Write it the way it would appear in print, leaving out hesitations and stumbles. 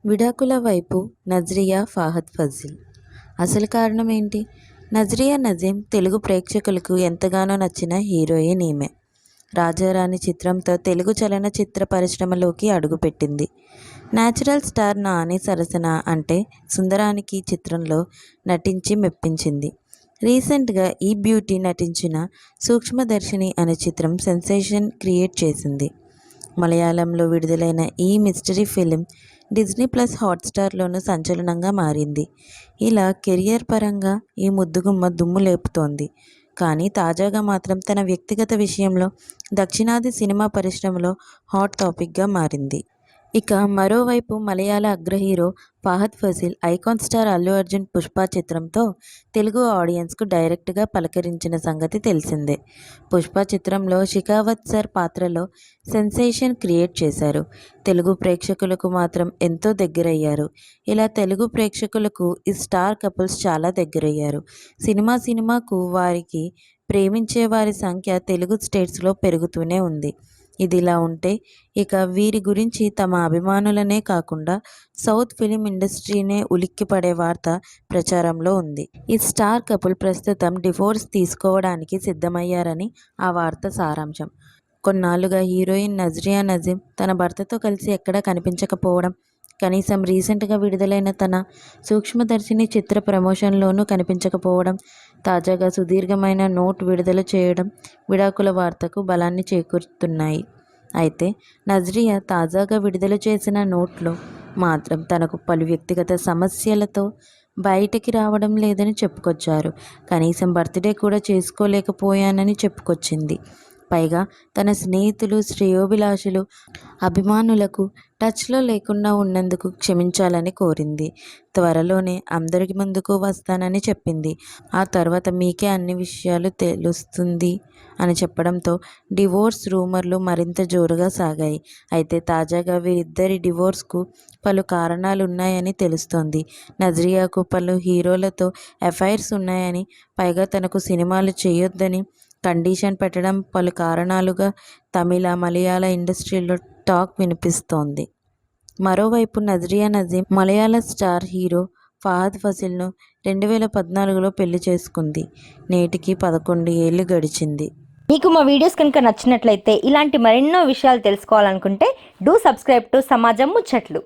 విడాకుల వైపు నజ్రియా ఫాహద్ ఫాజిల్. అసలు కారణం ఏంటి? నజ్రియా నజీం తెలుగు ప్రేక్షకులకు ఎంతగానో నచ్చిన హీరోయిన్ ఈమె. రాజారాణి చిత్రంతో తెలుగు చలనచిత్ర పరిశ్రమలోకి అడుగుపెట్టింది. నేచురల్ స్టార్ నాని సరసన అంటే సుందరానికి చిత్రంలో నటించి మెప్పించింది. రీసెంట్గా ఈ బ్యూటీ నటించిన సూక్ష్మదర్శిని అనే చిత్రం సెన్సేషన్ క్రియేట్ చేసింది. మలయాళంలో విడుదలైన ఈ మిస్టరీ ఫిలిం డిజ్నీ ప్లస్ హాట్స్టార్లోనూ సంచలనంగా మారింది. ఇలా కెరియర్ పరంగా ఈ ముద్దుగుమ్మ దుమ్ము లేపుతోంది. కానీ తాజాగా మాత్రం తన వ్యక్తిగత విషయంలో దక్షిణాది సినిమా పరిశ్రమలో హాట్ టాపిక్గా మారింది. ఇక మరోవైపు మలయాళ అగ్ర hero Fahadh Faasil icon star Allu Arjun Pushpa చిత్రంతో తెలుగు ఆడియన్స్కు డైరెక్ట్గా పలకరించిన సంగతి తెలిసిందే. పుష్ప చిత్రంలో షికావత్ సర్ పాత్రలో సెన్సేషన్ క్రియేట్ చేశారు. తెలుగు ప్రేక్షకులకు మాత్రం ఎంతో దగ్గరయ్యారు. ఇలా తెలుగు ప్రేక్షకులకు ఈ స్టార్ కపుల్స్ చాలా దగ్గరయ్యారు. సినిమాకు వారికి ప్రేమించే వారి సంఖ్య తెలుగు స్టేట్స్లో పెరుగుతూనే ఉంది. ఇదిలా ఉంటే ఇక వీరి గురించి తమ అభిమానులనే కాకుండా సౌత్ ఫిలిం ఇండస్ట్రీనే ఉలిక్కిపడే వార్త ప్రచారంలో ఉంది. ఈ స్టార్ కపుల్ ప్రస్తుతం డివోర్స్ తీసుకోవడానికి సిద్ధమయ్యారని ఆ వార్త సారాంశం. కొన్నాళ్లుగా హీరోయిన్ నజ్రియా నజీం తన భర్తతో కలిసి ఎక్కడా కనిపించకపోవడం, కనీసం రీసెంట్గా విడుదలైన తన సూక్ష్మదర్శిని చిత్ర ప్రమోషన్లోనూ కనిపించకపోవడం, తాజాగా సుదీర్ఘమైన నోట్ విడుదల చేయడం విడాకుల వార్తకు బలాన్ని చేకూరుస్తున్నాయి. అయితే నజ్రియా తాజాగా విడుదల చేసిన నోట్లో మాత్రం తనకు పలు వ్యక్తిగత సమస్యలతో బయటికి రావడం లేదని చెప్పుకొచ్చారు. కనీసం బర్త్డే కూడా చేసుకోలేకపోయానని చెప్పుకొచ్చింది. పైగా తన స్నేహితులు, శ్రేయోభిలాషులు, అభిమానులకు టచ్లో లేకుండా ఉన్నందుకు క్షమించాలని కోరింది. త్వరలోనే అందరి ముందుకు వస్తానని చెప్పింది. ఆ తర్వాత మీకే అన్ని విషయాలు తెలుస్తుంది అని చెప్పడంతో డివోర్స్ రూమర్లు మరింత జోరుగా సాగాయి. అయితే తాజాగా వీరిద్దరి డివోర్స్కు పలు కారణాలున్నాయని తెలుస్తోంది. నజ్రియాకు పలు హీరోలతో అఫైర్స్ ఉన్నాయని, పైగా తనకు సినిమాలు చేయొద్దని కండిషన్ పెట్టడం పలు కారణాలుగా తమిళ, మలయాళ ఇండస్ట్రీలో టాక్ వినిపిస్తోంది. మరోవైపు నజ్రియా నజీం మలయాళ స్టార్ హీరో ఫహద్ ఫాజిల్ను 2014లో పెళ్లి చేసుకుంది. నేటికి 11 ఏళ్లు గడిచింది. మీకు మా వీడియోస్ కనుక నచ్చినట్లయితే ఇలాంటి మరెన్నో విషయాలు తెలుసుకోవాలనుకుంటే డూ సబ్స్క్రైబ్ టు సమాజం ముచ్చట్లు.